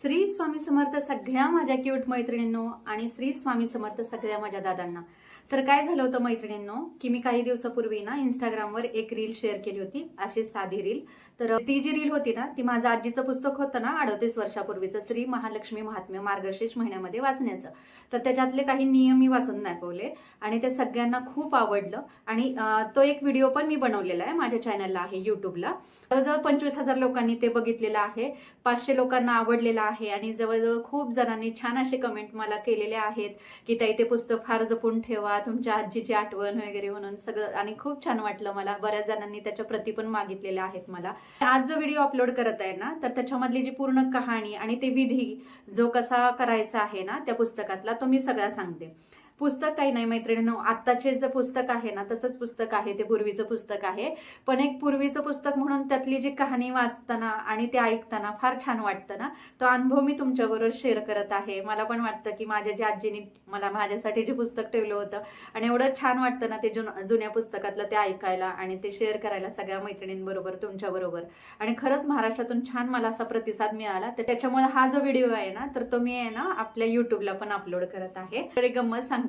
श्री स्वामी समर्थ सगळ्या माझ्या क्यूट मैत्रिणींनो आणि श्री स्वामी समर्थ सगळ्या माझ्या दादांना. तर काय झालं होतं मैत्रिणींनो, की मी काही दिवसापूर्वी ना इंस्टाग्रामवर एक रील शेअर केली होती, अशी साधी रील. तर ती जी रील होती ना, ती माझं आजीचं पुस्तक होतं ना 38 वर्षापूर्वीचं, श्री महालक्ष्मी महात्म्य मार्गशीर्ष महिन्यामध्ये वाचण्याचं. तर त्याच्यातले काही नियम मी वाचून दाखवले आणि ते सगळ्यांना खूप आवडलं. आणि तो एक व्हिडिओ पण मी बनवलेला आहे, माझ्या चॅनलला आहे युट्यूबला. जवळजवळ 25,000 लोकांनी ते बघितलेलं आहे, 500 लोकांना आवडलेलं आहे आणि जवळजवळ खूप जणांनी छान असे कमेंट मला केलेले आहेत की ताई ते पुस्तक फार जपून ठेवा, तुमच्या आजीची आठवण वगैरे म्हणून सगळं. आणि खूप छान वाटलं मला. बऱ्याच जणांनी त्याच्या प्रती पण मागितलेल्या आहेत मला. आज जो व्हिडिओ अपलोड करत आहे ना, तर त्याच्यामधली जी पूर्ण कहाणी आणि ते विधी जो कसा करायचा आहे ना त्या पुस्तकातला, तो मी सगळा सांगते. पुस्तक काही नाही मैत्रिणींनो, आत्ताचे जे पुस्तक आहे ना तसंच पुस्तक आहे, ते पूर्वीचं पुस्तक आहे. पण एक पूर्वीचं पुस्तक म्हणून त्यातली जी कहाणी वाचताना आणि ते ऐकताना फार छान वाटतं ना, तो अनुभव मी तुमच्याबरोबर शेअर करत आहे. मला पण वाटतं की माझ्या जी आजीने मला माझ्यासाठी जे पुस्तक ठेवलं होतं आणि एवढं छान वाटतं ना ते जुन्या पुस्तकातलं ते ऐकायला आणि ते शेअर करायला सगळ्या मैत्रिणींबरोबर, तुमच्याबरोबर. आणि खरंच महाराष्ट्रातून छान मला असा प्रतिसाद मिळाला. तर त्याच्यामुळे हा जो व्हिडिओ आहे ना, तर तो मी आहे ना आपल्या युट्यूबला पण अपलोड करत आहे. तर एक गंमत सांगते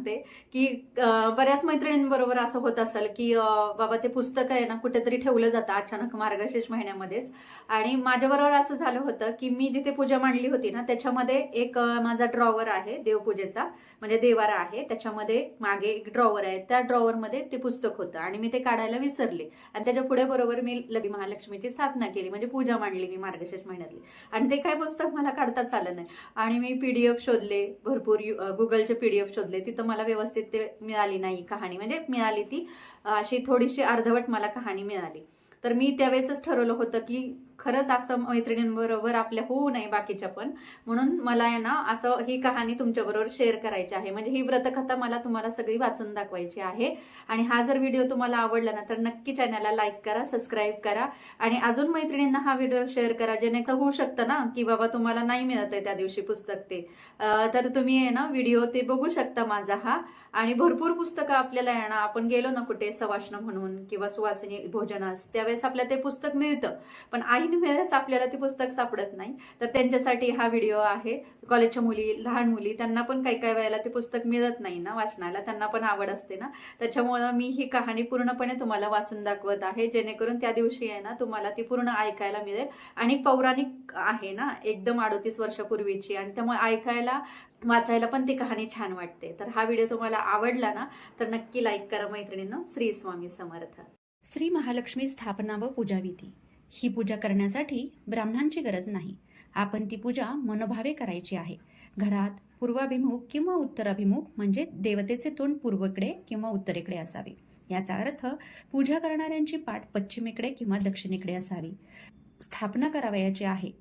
की बऱ्याच मैत्रिणींबरोबर असं होत असेल की बाबा ते पुस्तक आहे ना कुठेतरी ठेवलं जातं अचानक मार्गशीर्ष महिन्यामध्येच. आणि माझ्याबरोबर असं झालं होतं की मी जिथे पूजा मांडली होती ना त्याच्यामध्ये एक माझा ड्रॉवर आहे देवपूजेचा, म्हणजे देवारा आहे, त्याच्यामध्ये मागे एक ड्रॉवर आहे. त्या ड्रॉवर मध्ये ते पुस्तक होतं आणि मी ते काढायला विसरले. आणि त्याच्या पुढे बरोबर मी लक्ष्मी महालक्ष्मीची स्थापना केली, म्हणजे पूजा मांडली मी मार्गशीर्ष महिन्यातली. आणि ते काय पुस्तक मला काढताच आलं नाही. आणि मी PDF शोधले, भरपूर गुगलचे PDF शोधले. तिथं मला व्यवस्थित ते मिळाली नाही कहाणी, म्हणजे मिळाली ती अशी थोडीशी अर्धवट मला कहाणी मिळाली. तर मी त्यावेळेसच ठरवलं होतं की खरंच असं मैत्रिणींबरोबर आपल्या होऊ नये बाकीच्या पण, म्हणून मला आहे ना असं ही कहाणी तुमच्याबरोबर शेअर करायची आहे. म्हणजे ही व्रतकथा मला तुम्हाला सगळी वाचून दाखवायची आहे. आणि हा जर व्हिडिओ तुम्हाला आवडला ना तर नक्की चॅनलला लाईक करा, सबस्क्राईब करा आणि अजून मैत्रिणींना हा व्हिडिओ शेअर करा, जेणेकरून होऊ शकतं ना की बाबा तुम्हाला नाही मिळत आहे त्या दिवशी पुस्तक ते, तर तुम्ही आहे ना व्हिडिओ ते बघू शकता माझा हा. आणि भरपूर पुस्तकं आपल्याला आहे ना, आपण गेलो ना कुठे सवाष्ण म्हणून किंवा सुवासिनी भोजनास, त्यावेळेस आपल्याला ते पुस्तक मिळतं, पण ऐन वेळेस आपल्याला ते पुस्तक सापडत नाही. तर त्यांच्यासाठी हा व्हिडिओ आहे. कॉलेजच्या मुली, लहान मुली, त्यांना पण काही काही वेळेला ते पुस्तक मिळत नाही ना वाचनाला, त्यांना पण आवड असते ना. त्याच्यामुळे मी ही कहाणी पूर्णपणे तुम्हाला वाचून दाखवत आहे, जेणेकरून त्या दिवशी आहे ना तुम्हाला ती पूर्ण ऐकायला मिळेल. आणि पौराणिक आहे ना, एकदम 38 वर्षापूर्वीची, आणि त्यामुळे ऐकायला वाचायला पण ती कहाणी छान वाटते. तर हा व्हिडिओ तुम्हाला आवडला ना तर नक्की लाईक करा मैत्रिणींनो. श्री स्वामी समर्थ. श्री महालक्ष्मी स्थापना व पूजाविधी. ही पूजा करण्यासाठी ब्राह्मणांची गरज नाही. आपण ती पूजा मनोभावे करायची आहे. घरात पूर्वाभिमुख किंवा उत्तराभिमुख, म्हणजे देवतेचे तोंड पूर्वेकडे किंवा उत्तरेकडे असावे. याचा अर्थ पूजा करणाऱ्यांची पाठ पश्चिमेकडे किंवा दक्षिणेकडे असावी. स्थापना करावयाची आहे.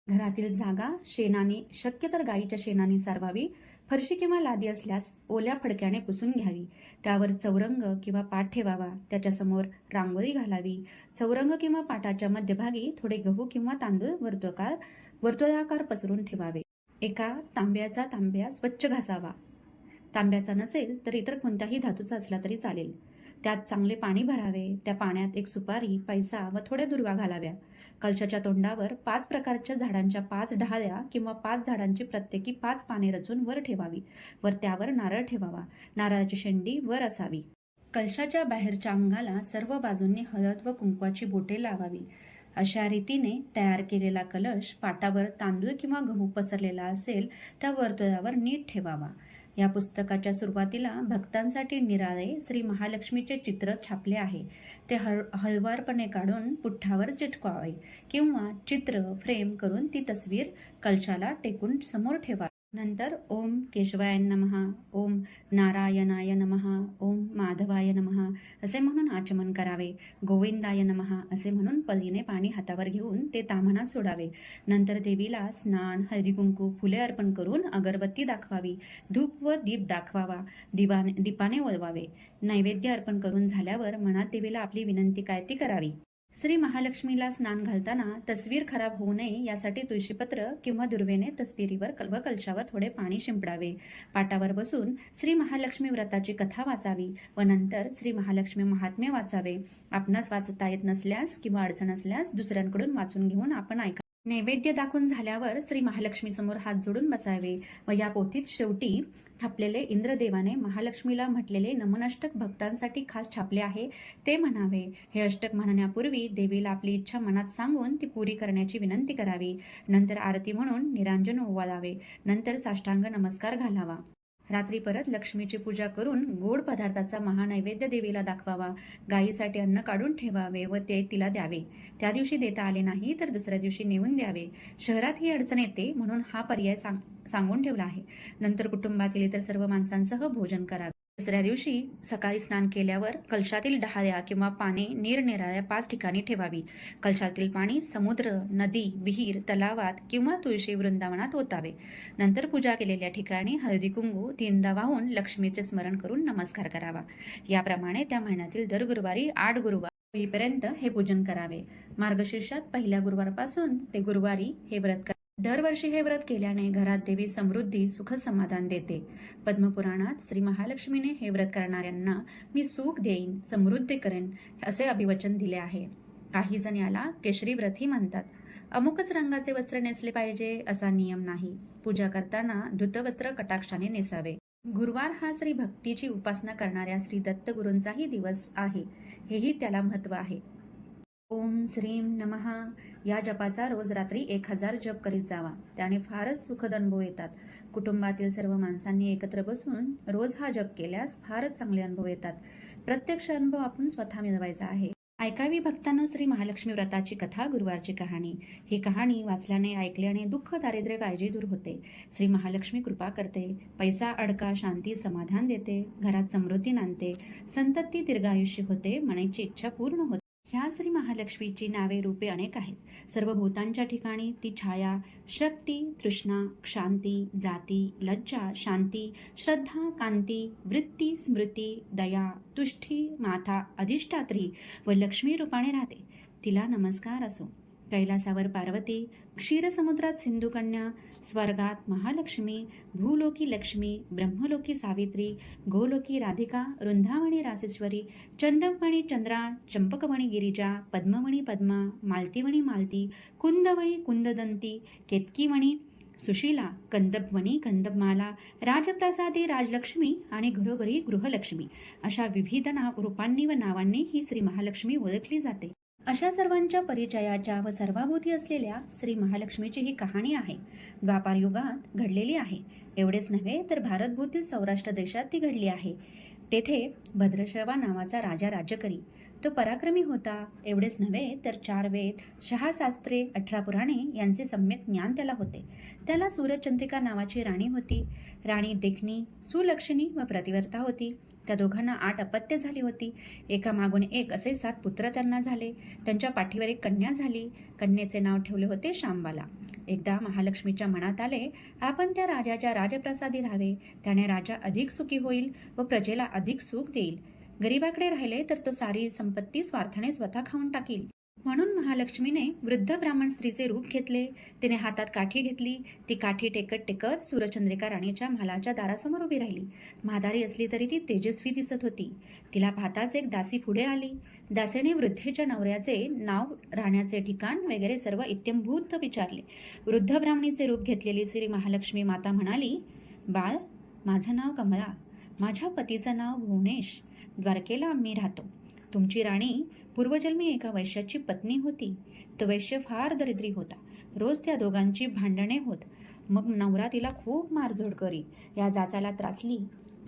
घरातील जागा शेणाने, शक्य तर गाईच्या शेणाने सारवावी. फरशी किंवा लादी असल्यास ओल्या फडक्याने पुसून घ्यावी. त्यावर चौरंग किंवा पाट ठेवावा. त्याच्यासमोर रांगोळी घालावी. चौरंग किंवा पाटाच्या मध्यभागी थोडे गहू किंवा तांदूळ वर्तुळाकार पसरून ठेवावे. एका तांब्याचा तांब्या स्वच्छ घासावा. तांब्याचा नसेल तर इतर कोणत्याही धातूचा असला तरी चालेल. त्यात चांगले पाणी भरावे. त्या पाण्यात एक सुपारी, पैसा व थोड्या दुर्वा घालाव्या. कलशाच्या तोंडावर 5 प्रकारच्या झाडांच्या 5 डहाळ्या किंवा 5 झाडांची प्रत्येकी 5 पाने रचून वर ठेवावी. वर त्यावर नारळ ठेवावा. नारळाची शेंडी वर असावी. कलशाच्या बाहेरच्या अंगाला सर्व बाजूंनी हळद व कुंकवाची बोटे लावावी. अशा रीतीने तयार केलेला कलश पाटावर तांदूळ किंवा गहू पसरलेला असेल त्या वर्तुळावर नीट ठेवावा. या पुस्तकाच्या सुरुवातीला भक्तांसाठी निराळे श्री महालक्ष्मीचे चित्र छापले आहे. ते हळुवारपणे काढून पुठ्ठावर चिटकवावे किंवा चित्र फ्रेम करून ती तस्वीर कलशाला टेकून समोर ठेवा. नंतर ओम केशवाय नमः, ओम नारायणाय नमः, ओम माधवाय नमः असे म्हणून आचमन करावे. गोविंदाय नमः असे म्हणून पळीने पाणी हातावर घेऊन ते ताम्हणात सोडावे. नंतर देवीला स्नान, हळदी कुंकू, फुले अर्पण करून अगरबत्ती दाखवावी. धूप व दीप दाखवावा. दीपाने ओळवावे. नैवेद्य अर्पण करून झाल्यावर मनात देवीला आपली विनंती काय ती करावी. श्री महालक्ष्मीला स्नान घालताना तस्वीर खराब होऊ नये यासाठी तुळशीपत्र किंवा दुर्वेने तस्वीरीवर व कलशावर थोडे पाणी शिंपडावे. पाटावर बसून श्री महालक्ष्मी व्रताची कथा वाचावी व नंतर श्री महालक्ष्मी महात्म्य वाचावे. आपणास वाचता येत नसल्यास किंवा अडचण असल्यास दुसऱ्यांकडून वाचून घेऊन आपण ऐका. नैवेद्य दाखवून झाल्यावर श्री महालक्ष्मी समोर हात जोडून बसावे व या पोथीत शेवटी छापलेले इंद्रदेवाने महालक्ष्मीला म्हटलेले नमनाष्टक भक्तांसाठी खास छापले आहे ते म्हणावे. हे अष्टक म्हणण्यापूर्वी देवीला आपली इच्छा मनात सांगून ती पुरी करण्याची विनंती करावी. नंतर आरती म्हणून निरांजन ओवाळावे. नंतर साष्टांग नमस्कार घालावा. रात्री परत लक्ष्मीची पूजा करून गोड पदार्थाचा महानैवेद्य देवीला दाखवावा. गायीसाठी अन्न काढून ठेवावे व ते तिला द्यावे. त्या दिवशी देता आले नाही तर दुसऱ्या दिवशी नेऊन द्यावे. शहरात ही अडचण येते म्हणून हा पर्याय सांगून ठेवला आहे. नंतर कुटुंबातील इतर सर्व माणसांसह भोजन करावे. दुसऱ्या दिवशी सकाळी स्नान केल्यावर कलशातील डहाळ्या किंवा पाने निरनिराळ्या 5 ठिकाणी ठेवावी. कलशातील पाणी समुद्र, नदी, विहीर, तलावात किंवा तुळशी वृंदावनात ओतावे. नंतर पूजा केलेल्या ठिकाणी हळदी कुंकू 3दा वाहून लक्ष्मीचे स्मरण करून नमस्कार करावा. याप्रमाणे त्या महिन्यातील दर गुरुवारी 8 गुरुवार होईपर्यंत हे पूजन करावे. मार्गशीर्षात पहिल्या गुरुवारपासून ते गुरुवारी हे व्रत करावे. दरवर्षी हे व्रत केल्याने घरात देवी समृद्धी, सुख, समाधान देते. पद्मपुराणात श्री महालक्ष्मीने हे व्रत करणाऱ्यांना मी सुख देईन, समृद्धी करेन असे अभिवचन दिले आहे. काही जण याला केशरी व्रतही म्हणतात. अमुकच रंगाचे वस्त्र नेसले पाहिजे असा नियम नाही. पूजा करताना धुतवस्त्र कटाक्षाने नेसावे. गुरुवार हा श्री भक्तीची उपासना करणाऱ्या श्री दत्तगुरूंचाही दिवस आहे. हेही त्याला महत्व आहे. ओम श्रीम नमः या जपाचा रोज रात्री 1000 जप करीत जावा. त्याने फारच सुखद अनुभव येतात. कुटुंबातील सर्व माणसांनी एकत्र बसून रोज हा जप केल्यास फारच चांगले अनुभव येतात. प्रत्यक्ष अनुभव आपण स्वतः मिळवायचा आहे. ऐकावी भक्तांनो श्री महालक्ष्मी व्रताची कथा, गुरुवारची कहाणी. ही कहाणी वाचल्याने, ऐकल्याने दुःख, दारिद्र्य, काळजी दूर होते. श्री महालक्ष्मी कृपा करते. पैसा, अडका, शांती, समाधान देते. घरात समृद्धी नांदते. संतती, दीर्घायुष्य होते. मनाची इच्छा पूर्ण होते. ह्या श्री महालक्ष्मीची नावे, रूपे अनेक आहेत. सर्व भूतांच्या ठिकाणी ती छाया, शक्ती, तृष्णा, शांती, जाती, लज्जा, शांती, श्रद्धा, कांती, वृत्ती, स्मृती, दया, तुष्टी, माता, अधिष्ठात्री व लक्ष्मी रूपाने राहते. तिला नमस्कार असो. कैलासावर पार्वती, क्षीरसमुद्रात सिंधुकन्या, स्वर्गात महालक्ष्मी, भूलोकी लक्ष्मी, ब्रह्मलोकी सावित्री, गोलोकी राधिका, वृंदावनी रासेश्वरी, चंदमणी चंद्रा, चंपकवणी गिरिजा, पद्मवणी पद्मा, मालतीवणी मालती, कुंदवणी कुंददंती, केतकीवणी सुशीला, कंदबवणी कंदबमाला, राजप्रसादी राजलक्ष्मी आणि घरोघरी गृहलक्ष्मी अशा विविध रूपांनी व नावांनी ही श्री महालक्ष्मी ओळखली जाते. अशा सर्वांच्या परिचयाच्या व सर्वाभूती असलेल्या श्री महालक्ष्मीची ही कहाणी आहे. द्वापार युगात घडलेली आहे. एवढेच नव्हे तर भारतभूतील सौराष्ट्र देशात ती घडली आहे. तेथे भद्रश्रवा नावाचा राजा राज्य करी. तो पराक्रमी होता. एवढेच नव्हे तर 4 वेद, 6 शास्त्रे, 18 पुराणे यांचे सम्यक ज्ञान त्याला होते. त्याला सूरजचंद्रिका नावाची राणी होती. राणी देखणी, सुलक्षणी व प्रतिवर्ता होती. त्या दोघांना 8 अपत्ये झाली होती. एकामागून एक असे 7 पुत्र त्यांना झाले. त्यांच्या पाठीवर एक कन्या झाली. कन्येचे नाव ठेवले होते शांबाला. एकदा महालक्ष्मीच्या मनात आले, आपण त्या राजाच्या राजप्रसादी राहावे. त्याने राजा अधिक सुखी होईल व प्रजेला अधिक सुख देईल. गरीबाकडे राहिले तर तो सारी संपत्ती स्वार्थाने स्वतः खाऊन टाकील. म्हणून महालक्ष्मीने वृद्ध ब्राह्मण स्त्रीचे रूप घेतले. तिने हातात काठी घेतली. ती काठी टेकत टेकत सूरचंद्रिका राणीच्या महालाच्या दारासमोर उभी राहिली. म्हातारी असली तरी ती तेजस्वी दिसत होती. तिला पाहताच एक दासी पुढे आली. दासीने वृद्धेच्या नवऱ्याचे नाव, राहण्याचे ठिकाण वगैरे सर्व इत्यंभूत विचारले. वृद्ध ब्राह्मणीचे रूप घेतलेली श्री महालक्ष्मी माता म्हणाली, बाळ, माझं नाव कमला. माझ्या पतीचं नाव भुवनेश. द्वारकेला आम्ही राहतो. तुमची राणी पूर्वजन्मी एका वैश्याची पत्नी होती. तो वैश्य फार दरिद्री होता. रोज त्या दोघांची भांडणे होत. मग नवरा तिला खूप मारझोड करी. या जाचाला त्रासली.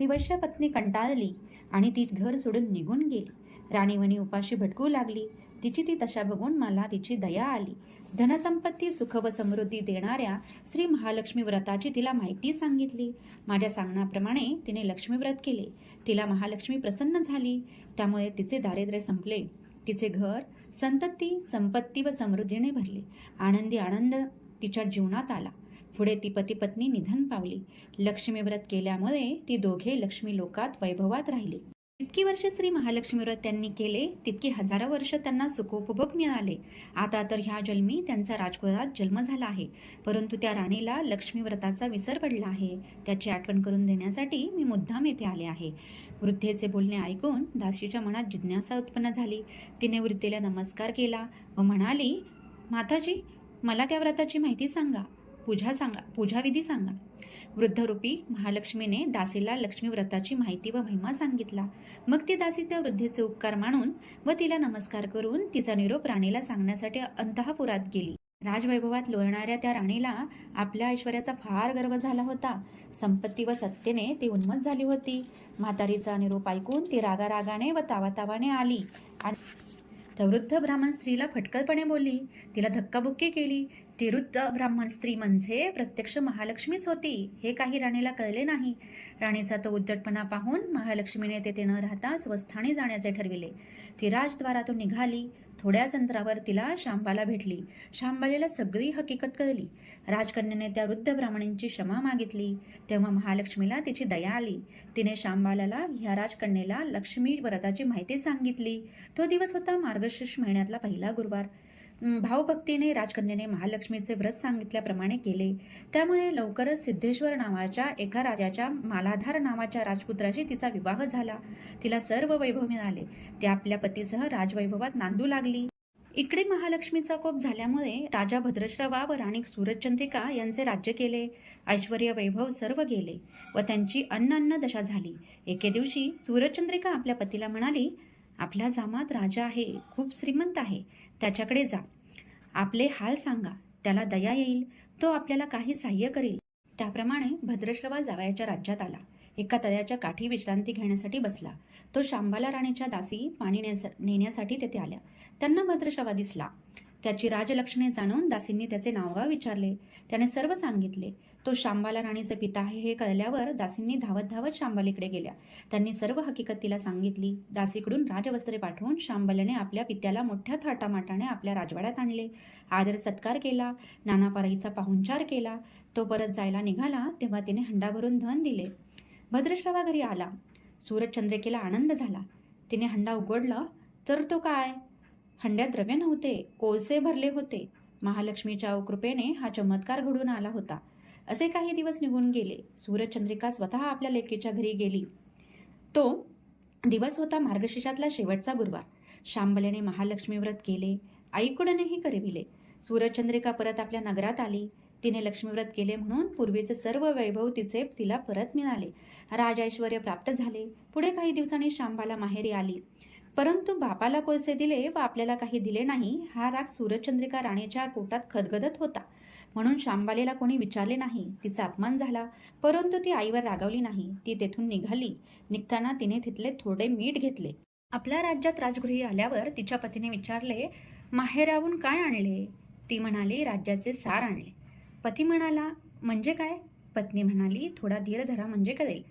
ती वैश्य पत्नी कंटाळली आणि ती घर सोडून निघून गेली. राणीवणी उपाशी भटकू लागली. तिची ती दशा बघून मला तिची दया आली. धनसंपत्ती, सुख व समृद्धी देणाऱ्या श्री महालक्ष्मी व्रताची तिला माहिती सांगितली. माझ्या सांगण्याप्रमाणे तिने लक्ष्मी व्रत केले. तिला महालक्ष्मी प्रसन्न झाली. त्यामुळे तिचे दारिद्र्य संपले. तिचे घर संतती, संपत्ती व समृद्धीने भरले. आनंदी आनंद तिच्या जीवनात आला. पुढे ती पती पत्नी निधन पावली. लक्ष्मी व्रत केल्यामुळे ती दोघे लक्ष्मी लोकात वैभवात राहिली. जितकी वर्ष श्री महालक्ष्मी व्रत त्यांनी केले तितकी हजारो वर्ष त्यांना सुखोपभोग मिळाले. आता तर ह्या जन्मी त्यांचा राजकुळात जन्म झाला आहे. परंतु त्या राणीला लक्ष्मी व्रताचा विसर पडला आहे. त्याची आठवण करून देण्यासाठी मी मुद्दाम येथे आले आहे. वृद्धेचे बोलणे ऐकून दासीच्या मनात जिज्ञासा उत्पन्न झाली. तिने वृद्धेला नमस्कार केला व म्हणाली, माताजी, मला त्या व्रताची माहिती सांगा, पूजाविधी सांगा. वृद्धरूपी महालक्ष्मीने दासीला लक्ष्मी व्रताची माहिती व महिमा सांगितला. मग ती दासी त्या वृद्धेचे उपकार मानून व तिला नमस्कार करून तिचा निरोप राणीला सांगण्यासाठी अंतःपुरात गेली. राजवैभवात लोळणाऱ्या त्या राणीला आपल्या ऐश्वर्याचा फार गर्व झाला होता. संपत्ती व सत्तेने ती उन्मत्त झाली होती. म्हातारीचा निरोप ऐकून ती रागारागाने व तावातावाने आली आणि त्या वृद्ध ब्राह्मण स्त्रीला फटकळपणे बोलली. तिला धक्काबुक्की केली. ती वृद्ध ब्राह्मण स्त्री म्हणजे प्रत्यक्ष महालक्ष्मीच होती हे काही राणीला कळले नाही. राणीचा तो उद्धटपणा पाहून महालक्ष्मीने तेथे न राहता स्वस्थानी जाण्याचे ठरविले. ती राजद्वारातून निघाली. थोड्याच अंतरावर तिला शांबाला भेटली. शांबालेला सगळी हकीकत कळली. राजकन्याने त्या वृद्ध ब्राह्मणींची क्षमा मागितली. तेव्हा महालक्ष्मीला तिची दया आली. तिने शांबालाला ह्या राजकन्येला लक्ष्मी व्रताची माहिती सांगितली. तो दिवस होता मार्गशीर्ष महिन्यातला पहिला गुरुवार. भावभक्तीने राजकन्याने महालक्ष्मीचे व्रत सांगितल्याप्रमाणे केले. त्यामुळे लवकरच सिद्धेश्वर नावाच्या एका राजाच्या मालाधार नावाच्या राजपुत्राशी तिचा विवाह झाला. तिला सर्व वैभव मिळाले. ती आपल्या पतीसह राजवैभवात नांदू लागली. इकडे महालक्ष्मीचा कोप झाल्यामुळे राजा भद्रश्रवा व राणी सूरजचंद्रिका यांचे राज्य केले. ऐश्वर्य वैभव सर्व गेले व त्यांची अन्न दशा झाली. एके दिवशी सूरजचंद्रिका आपल्या पतीला म्हणाली, आपला जामात राजा आहे, खूप श्रीमंत आहे, त्याच्याकडे जा. आपले हाल सांगा, त्याला दया येईल, तो आपल्याला काही साह्य करेल. त्याप्रमाणे भद्रश्रवा जावयाच्या राज्यात आला. एका तळ्याच्या काठी विश्रांती घेण्यासाठी बसला. तो शांबाला राणीच्या दासी पाणी नेण्यासाठी तेथे आल्या. त्यांना भद्रश्रवा दिसला. त्याची राजलक्षणे जाणून दासींनी त्याचे नावगाव विचारले. त्याने सर्व सांगितले. तो शांबाला राणीचे पिता आहे हे कळल्यावर दासींनी धावत धावत शांबालीकडे गेल्या. त्यांनी सर्व हकीकत तिला सांगितली. दासीकडून राजवस्त्रे पाठवून शांबाल्याने आपल्या पित्याला मोठ्या थाटामाटाने आपल्या राजवाड्यात आणले. आदर सत्कार केला. नाना पराईचा पाहुणचार केला. तो परत जायला निघाला तेव्हा तिने हंडा भरून धन दिले. भद्रश्रवा घरी आला. सूरजचंद्रिकेला आनंद झाला. तिने हंडा उघडला तर तो काय, हंड्यात द्रव्य नव्हते, कोळसे भरले होते. महालक्ष्मीच्या कृपेने हा चमत्कार घडून आला होता. असे काही दिवस निघून गेले. सूरजचंद्रिका स्वतः आपल्या लेकीच्या घरी गेली. तो दिवस होता मार्गशीर्षातला शेवटचा गुरुवार. शांबल्याने महालक्ष्मी व्रत केले. आईकडूनही करविले. सूरजचंद्रिका परत आपल्या नगरात आली. तिने लक्ष्मीव्रत केले म्हणून पूर्वीचे सर्व वैभव तिला परत मिळाले. राजऐश्वर्य प्राप्त झाले. पुढे काही दिवसांनी शांबाला माहेरी आली. परंतु बापाला कोळसे दिले व आपल्याला काही दिले नाही हा राग सूरजचंद्रिका राणीच्या पोटात खदगदत होता. म्हणून शांबालेला कोणी विचारले नाही. तिचा अपमान झाला. परंतु ती आईवर रागावली नाही. ती तेथून निघाली. निघताना तिने तिथले थोडे मीठ घेतले. आपल्या राज्यात राजगृही आल्यावर तिच्या पतीने विचारले, माहेराहून काय आणले? ती म्हणाली, राज्याचे सार आणले. पती म्हणाला, म्हणजे काय? पत्नी म्हणाली, थोडा धीर धरा म्हणजे कळेल.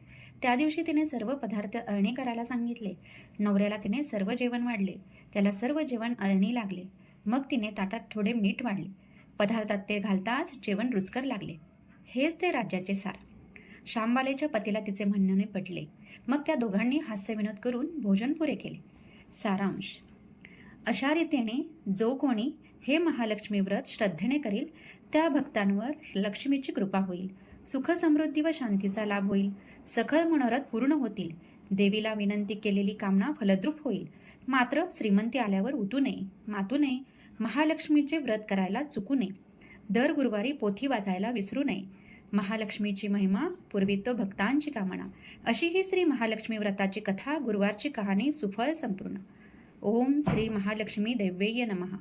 त्या दिवशी तिने सर्व पदार्थ अळणी करायला सांगितले. नवऱ्याला तिने सर्व जेवण वाढले. त्याला सर्व जेवण अळणी लागले. मग तिने ताटात थोडे मीठ वाढले. पदार्थात ते घालताच जेवण रुचकर लागले. हेच ते राज्याचे सार. शांबालेच्या पतीला तिचे म्हणणे पटले. मग त्या दोघांनी हास्यविनोद करून भोजन पुरे केले. सारांश: अशा रीतीने जो कोणी हे महालक्ष्मी व्रत श्रद्धेने करील त्या भक्तांवर लक्ष्मीची कृपा होईल. सुख समृद्धी व शांतीचा लाभ होईल. सखल मनोरथ पूर्ण होतील. देवीला विनंती केलेली कामना फलद्रूप होईल. मात्र श्रीमंती आल्यावर उतू नये, मातू नये. महालक्ष्मीचे व्रत करायला चुकू नये. दर गुरुवारी पोथी वाचायला विसरू नये. महालक्ष्मीची महिमा पूर्वितो भक्तांची कामना. अशी ही श्री महालक्ष्मी व्रताची कथा, गुरुवारची कहाणी सुफळ संपूर्ण. ओम श्री महालक्ष्मी दैवेय नमः.